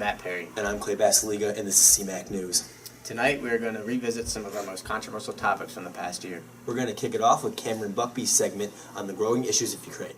Matt Perry. And I'm Clay Basiliga, and this is CMAC News. Tonight we are going to revisit some of our most controversial topics from the past year. We're going to kick it off with Cameron Buckby's segment on the growing issues of Ukraine.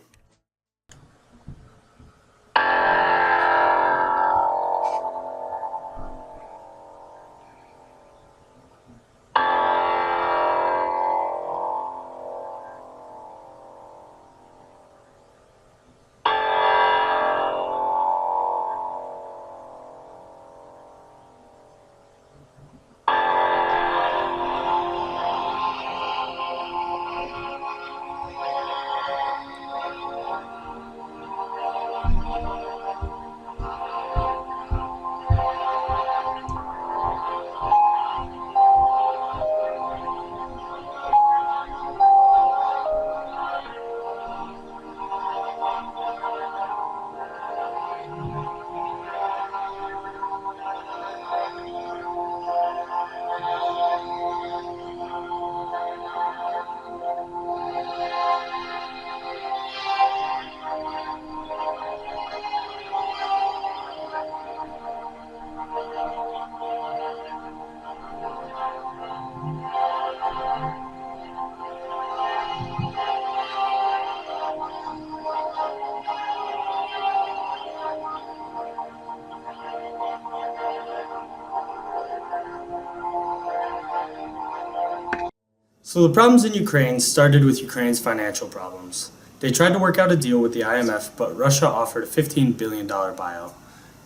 So the problems in Ukraine started with Ukraine's financial problems. They tried to work out a deal with the IMF, but Russia offered a $15 billion buyout.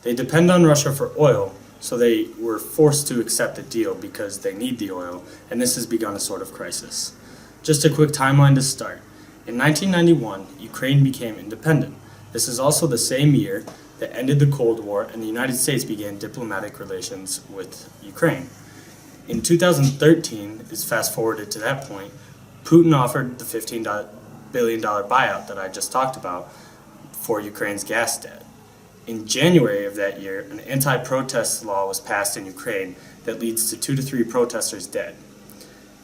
They depend on Russia for oil, so they were forced to accept the deal because they need the oil, and this has begun a sort of crisis. Just a quick timeline to start. In 1991, Ukraine became independent. This is also the same year that ended the Cold War and the United States began diplomatic relations with Ukraine. In 2013, is fast forwarded to that point, Putin offered the $15 billion buyout that I just talked about for Ukraine's gas debt. In January of that year, an anti-protest law was passed in Ukraine that leads to 2 to 3 protesters dead.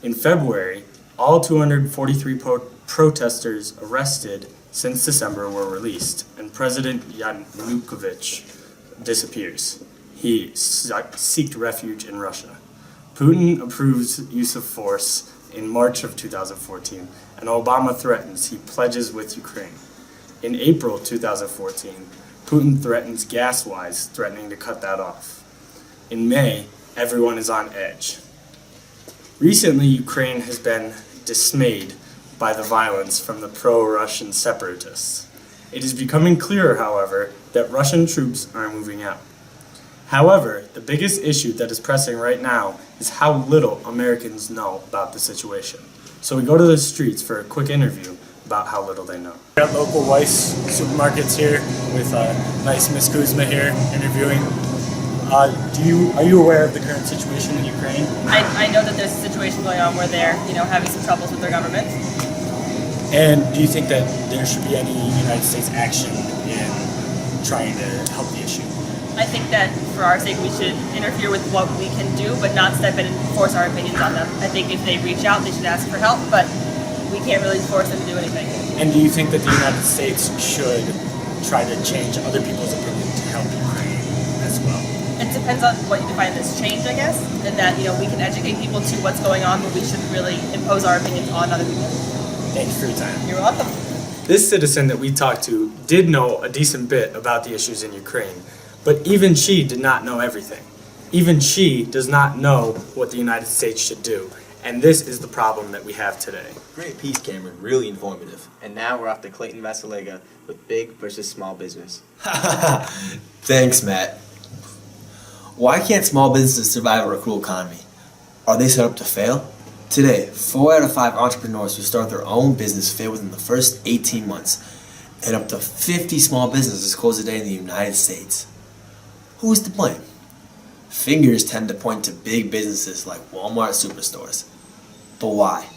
In February, all 243 protesters arrested since December were released, and President Yanukovych disappears. He sought refuge in Russia. Putin approves use of force in March of 2014, and Obama threatens he pledges with Ukraine. In April 2014, Putin threatens gas-wise, threatening to cut that off. In May, everyone is on edge. Recently, Ukraine has been dismayed by the violence from the pro-Russian separatists. It is becoming clearer, however, that Russian troops are moving out. However, the biggest issue that is pressing right now is how little Americans know about the situation. So we go to the streets for a quick interview about how little they know. We're at local Weiss supermarkets here with nice Miss Kuzma here interviewing. Are you aware of the current situation in Ukraine? I know that there's a situation going on where they're having some troubles with their government. And do you think that there should be any United States action in trying to help the issue? I think that for our sake we should interfere with what we can do, but not step in and force our opinions on them. I think if they reach out, they should ask for help, but we can't really force them to do anything. And do you think that the United States should try to change other people's opinion to help Ukraine as well? It depends on what you define as change, I guess, and that we can educate people to what's going on, but we shouldn't really impose our opinions on other people. Thank you for your time. You're welcome. This citizen that we talked to did know a decent bit about the issues in Ukraine, but even she did not know everything. Even she does not know what the United States should do, and this is the problem that we have today. Great piece, Cameron. Really informative. And now we're off to Clayton Vasiliga with big versus small business. Thanks, Matt. Why can't small businesses survive a cruel economy? Are they set up to fail? Today, 4 out of 5 entrepreneurs who start their own business fail within the first 18 months, and up to 50 small businesses close a day in the United States. Who is to blame? Fingers tend to point to big businesses like Walmart superstores. But why?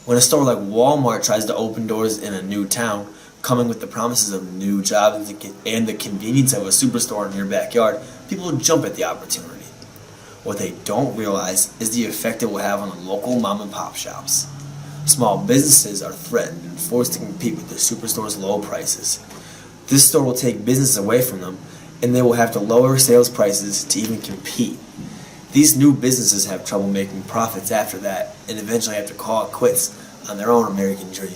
When a store like Walmart tries to open doors in a new town, coming with the promises of new jobs and the convenience of a superstore in your backyard, people jump at the opportunity. What they don't realize is the effect it will have on the local mom and pop shops. Small businesses are threatened and forced to compete with the superstore's low prices. This store will take business away from them, and they will have to lower sales prices to even compete. These new businesses have trouble making profits after that, and eventually have to call it quits on their own American dream.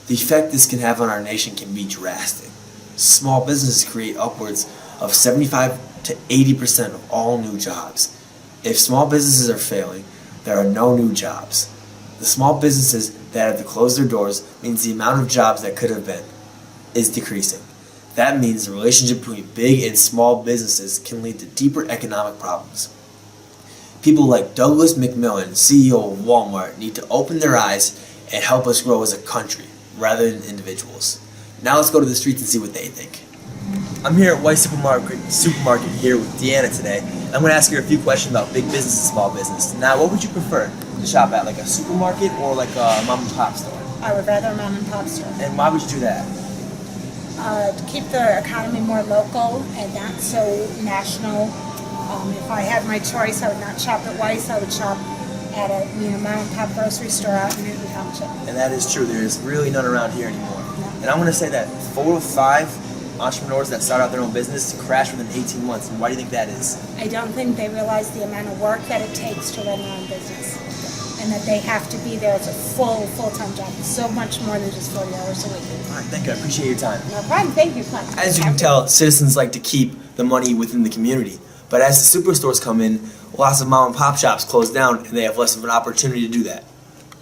The effect this can have on our nation can be drastic. Small businesses create upwards of 75 to 80% of all new jobs. If small businesses are failing, there are no new jobs. The small businesses that have to close their doors means the amount of jobs that could have been is decreasing. That means the relationship between big and small businesses can lead to deeper economic problems. People like Douglas McMillan, CEO of Walmart, need to open their eyes and help us grow as a country rather than individuals. Now let's go to the streets and see what they think. I'm here at White Supermarket here with Deanna today. I'm going to ask her a few questions about big business and small business. Now, what would you prefer to shop at, like a supermarket or like a mom and pop store? I would rather a mom and pop store. And why would you do that? To keep the economy more local and not so national. If I had my choice, I would not shop at Weiss. I would shop at a mom and pop grocery store out in Newton Township. And that is true. There's really none around here anymore. And I'm going to say that 4 to 5 entrepreneurs that start out their own business crash within 18 months. And why do you think that is? I don't think they realize the amount of work that it takes to run their own business. And that they have to be there. It's a full-time job. It's so much more than just 40 hours a week. All right, thank you. I appreciate your time. No problem. Thank you, Clint. As you can tell, citizens like to keep the money within the community. But as the superstores come in, lots of mom and pop shops close down and they have less of an opportunity to do that.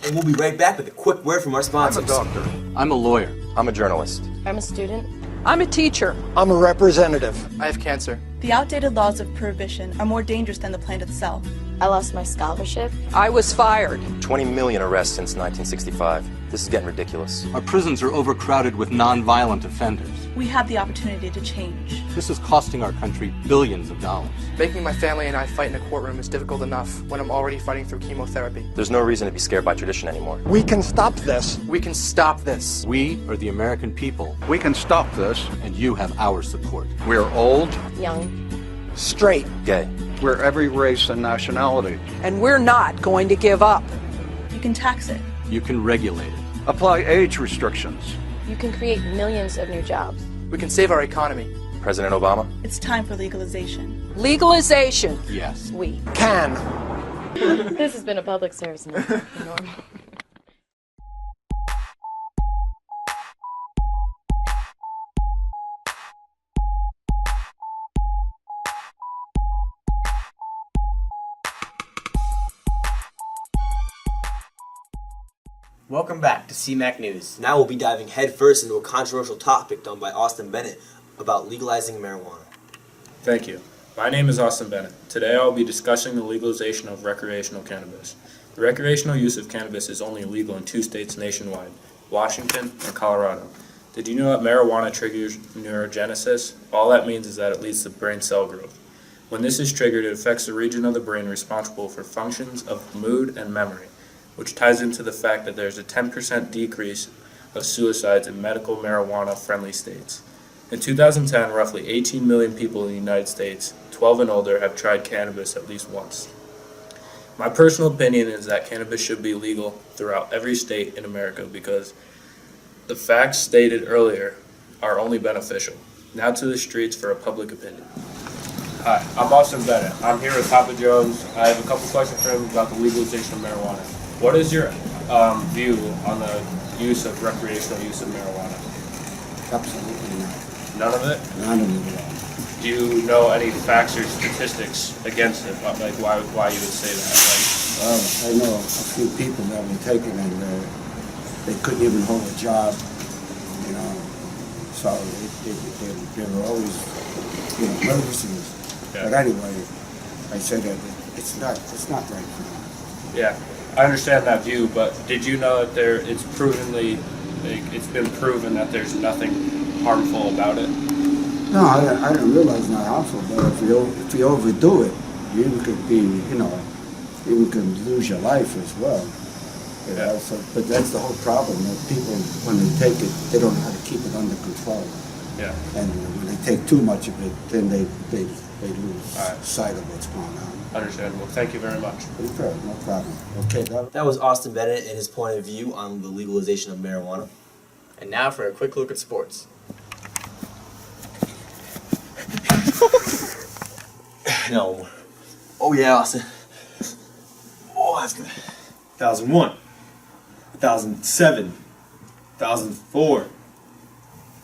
And we'll be right back with a quick word from our sponsors. I'm a doctor. I'm a lawyer. I'm a journalist. I'm a student. I'm a teacher. I'm a representative. I have cancer. The outdated laws of prohibition are more dangerous than the plant itself. I lost my scholarship. I was fired. 20 million arrests since 1965. This is getting ridiculous. Our prisons are overcrowded with non-violent offenders. We have the opportunity to change. This is costing our country billions of dollars. Making my family and I fight in a courtroom is difficult enough when I'm already fighting through chemotherapy. There's no reason to be scared by tradition anymore. We can stop this. We can stop this. We are the American people, We can stop this. and you have our support. We're old, Young. Straight. Gay. we're every race and nationality. And we're not going to give up. You can tax it. You can regulate it. Apply age restrictions. You can create millions of new jobs. We can save our economy. President Obama? It's time for legalization. Legalization. Yes. We. Can. This has been a public service announcement. Norm. Welcome back to CMAC News. Now we'll be diving headfirst into a controversial topic done by Austin Bennett about legalizing marijuana. Thank you. My name is Austin Bennett. Today I will be discussing the legalization of recreational cannabis. The recreational use of cannabis is only legal in 2 states nationwide, Washington and Colorado. Did you know that marijuana triggers neurogenesis? All that means is that it leads to brain cell growth. When this is triggered, it affects the region of the brain responsible for functions of mood and memory, which ties into the fact that there's a 10% decrease of suicides in medical marijuana-friendly states. In 2010, roughly 18 million people in the United States, 12 and older, have tried cannabis at least once. My personal opinion is that cannabis should be legal throughout every state in America because the facts stated earlier are only beneficial. Now to the streets for a public opinion. Hi, I'm Austin Bennett. I'm here with Papa Joe's. I have a couple questions for him about the legalization of marijuana. What is your view on the use of recreational use of marijuana? Absolutely not. None of it? None of it. Do you know any facts or statistics against it? Like why you would say that? I know a few people that were taken and they couldn't even hold a job, you know. So they were always, you know, nervous. Yeah. But anyway, I said that it's not right for them. Yeah, I understand that view, but did you know that it's been proven that there's nothing harmful about it? No, I didn't realize it's not harmful, but if you overdo it, you could be, you know, you can lose your life as well. You know, so, but that's the whole problem, that people, when they take it, they don't know how to keep it under control. Yeah. And when they take too much of it, then they lose sight of what's going on. Understandable. Thank you very much. Okay, no problem. Okay, That was Austin Bennett and his point of view on the legalization of marijuana. And now for a quick look at sports. No. Oh yeah, Austin. Oh, that's good. 1001. 1007. 1004.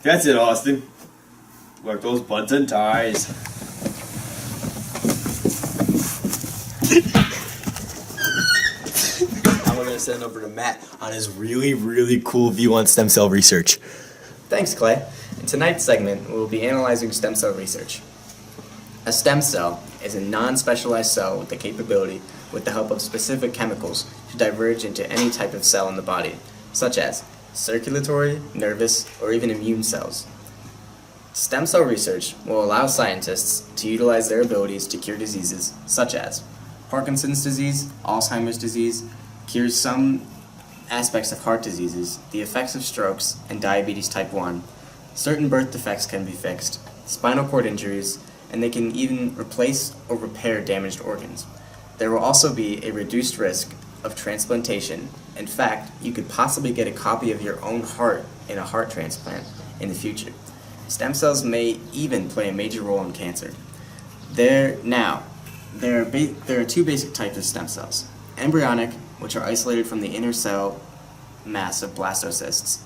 That's it, Austin. Work those buttons and ties. Now we're gonna send it over to Matt on his really cool view on stem cell research. Thanks, Clay. In tonight's segment, we'll be analyzing stem cell research. A stem cell is a non-specialized cell with the capability, with the help of specific chemicals, to diverge into any type of cell in the body, such as circulatory, nervous, or even immune cells. Stem cell research will allow scientists to utilize their abilities to cure diseases such as Parkinson's disease, Alzheimer's disease, cures some aspects of heart diseases, the effects of strokes, and diabetes type 1. Certain birth defects can be fixed, spinal cord injuries, and they can even replace or repair damaged organs. There will also be a reduced risk of transplantation. In fact, you could possibly get a copy of your own heart in a heart transplant in the future. Stem cells may even play a major role in cancer. There are two basic types of stem cells. Embryonic, which are isolated from the inner cell mass of blastocysts,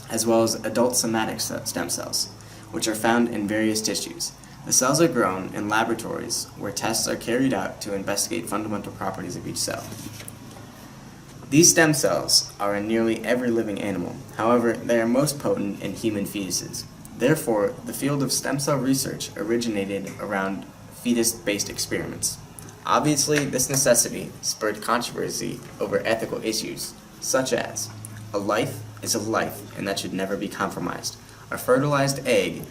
as well as adult somatic stem cells, which are found in various tissues. The cells are grown in laboratories where tests are carried out to investigate fundamental properties of each cell. These stem cells are in nearly every living animal. However, they are most potent in human fetuses. Therefore, the field of stem cell research originated around fetus-based experiments. Obviously, this necessity spurred controversy over ethical issues, such as, a life is a life and that should never be compromised. A fertilized egg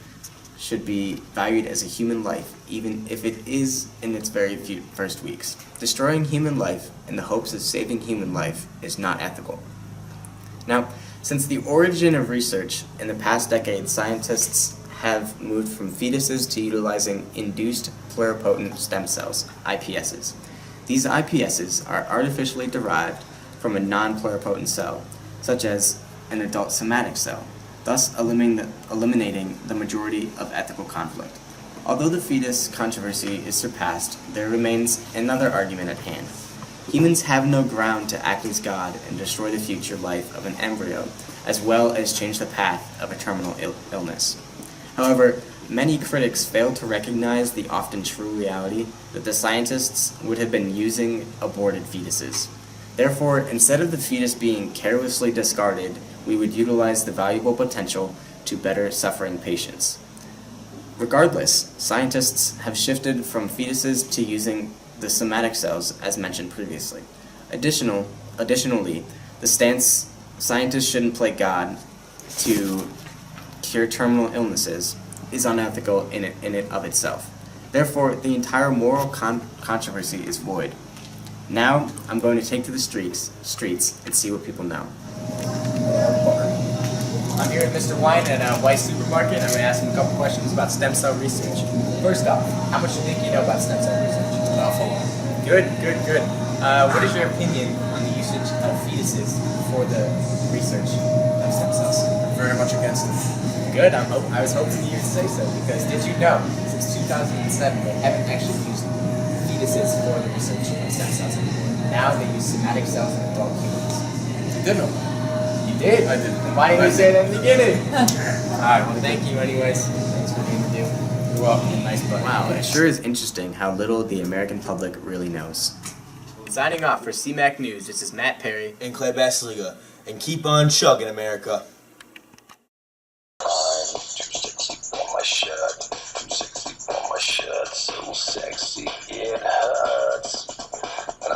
should be valued as a human life, even if it is in its very first weeks. Destroying human life in the hopes of saving human life is not ethical. Now, since the origin of research in the past decade, scientists have moved from fetuses to utilizing induced pluripotent stem cells, IPSs. These IPSs are artificially derived from a non-pluripotent cell, such as an adult somatic cell, thus eliminating the majority of ethical conflict. Although the fetus controversy is surpassed, there remains another argument at hand. Humans have no ground to act as God and destroy the future life of an embryo, as well as change the path of a terminal illness. However, many critics fail to recognize the often true reality that the scientists would have been using aborted fetuses. Therefore, instead of the fetus being carelessly discarded, we would utilize the valuable potential to better suffering patients. Regardless, scientists have shifted from fetuses to using the somatic cells as mentioned previously. Additionally, the stance scientists shouldn't play God to cure terminal illnesses is unethical in it of itself. Therefore, the entire moral controversy is void. Now, I'm going to take to the streets and see what people know. I'm here with Mr. Wine at Weiss Supermarket. I'm going to ask him a couple questions about stem cell research. First off, how much do you think you know about stem cell research? An awful lot. Good. What is your opinion on the usage of fetuses for the research of stem cells? Very much against it. Good. I was hoping you would say so, because did you know, since 2007, they haven't actually used fetuses for the research of stem cells. Now they use somatic cells in adult humans. You did know. You did? I did. Then why didn't you say that in the beginning? Alright, well thank you anyways. Thanks for being with you. You're welcome. Nice butt. Wow, it sure is interesting how little the American public really knows. Signing off for CMAC News, this is Matt Perry and Clay Basiliga. And keep on chugging, America. I'm too sexy for my shirt. Too sexy for my shirt. So sexy it hurts. And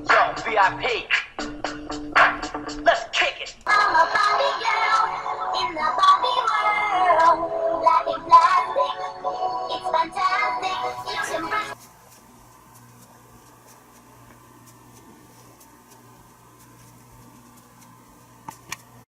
Yo, VIP.